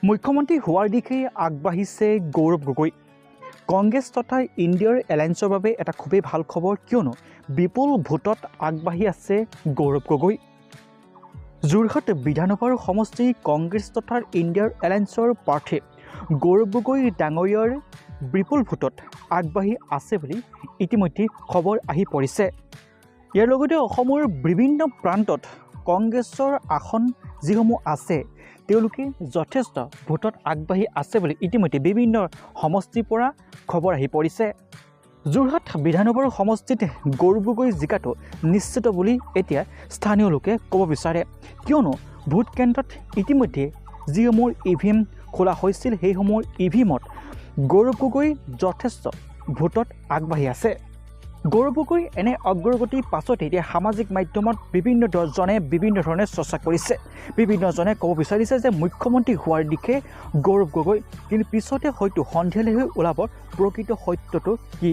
মুখ্যমন্ত্ৰী হোৱাৰ দিশে আগবাঢ়িছে গৌৰৱ গগৈ। কংগ্ৰেছ তথা ইণ্ডিয়াৰ এলায়েন্সৰ বাবে এটা খুবেই ভাল খবৰ, কিয়নো বিপুল ভোটত আগবাঢ়ি আছে গৌৰৱ গগৈ। যোৰহাট বিধানসভাৰ সমষ্টি কংগ্ৰেছ তথা ইণ্ডিয়াৰ এলায়েন্সৰ প্ৰাৰ্থী গৌৰৱ গগৈ ডাঙৰীয়াৰ বিপুল ভোটত আগবাঢ়ি আছে বুলি ইতিমধ্যে খবৰ আহি পৰিছে। ইয়াৰ লগতে অসমৰ বিভিন্ন প্ৰান্তত কংগ্ৰেছৰ আসন যিসমূহ আছে তেওঁলোকে যথেষ্ট ভোটত আগবাঢ়ি আছে বুলি ইতিমধ্যে বিভিন্ন সমষ্টিৰ পৰা খবৰ আহি পৰিছে। যোৰহাট বিধানসভাৰ সমষ্টিত গৌৰৱ গগৈ জিকাটো নিশ্চিত বুলি এতিয়া স্থানীয় লোকে ক'ব বিচাৰে, কিয়নো ভোট কেন্দ্ৰত ইতিমধ্যে যিসমূহ EVM খোলা হৈছিল সেইসমূহ EVMত গৌৰৱ গগৈ যথেষ্ট ভোটত আগবাঢ়ি আছে। গৌৰৱ গগৈ এনে অগ্ৰগতিৰ পাছতে এতিয়া সামাজিক মাধ্যমত বিভিন্নজনে বিভিন্ন ধৰণে চৰ্চা কৰিছে। বিভিন্নজনে ক'ব বিচাৰিছে যে মুখ্যমন্ত্ৰী হোৱাৰ দিশে গৌৰৱ গগৈ, কিন্তু পিছতে হয়তো সন্ধিয়ালৈ ওলাব প্ৰকৃত সত্যটো কি।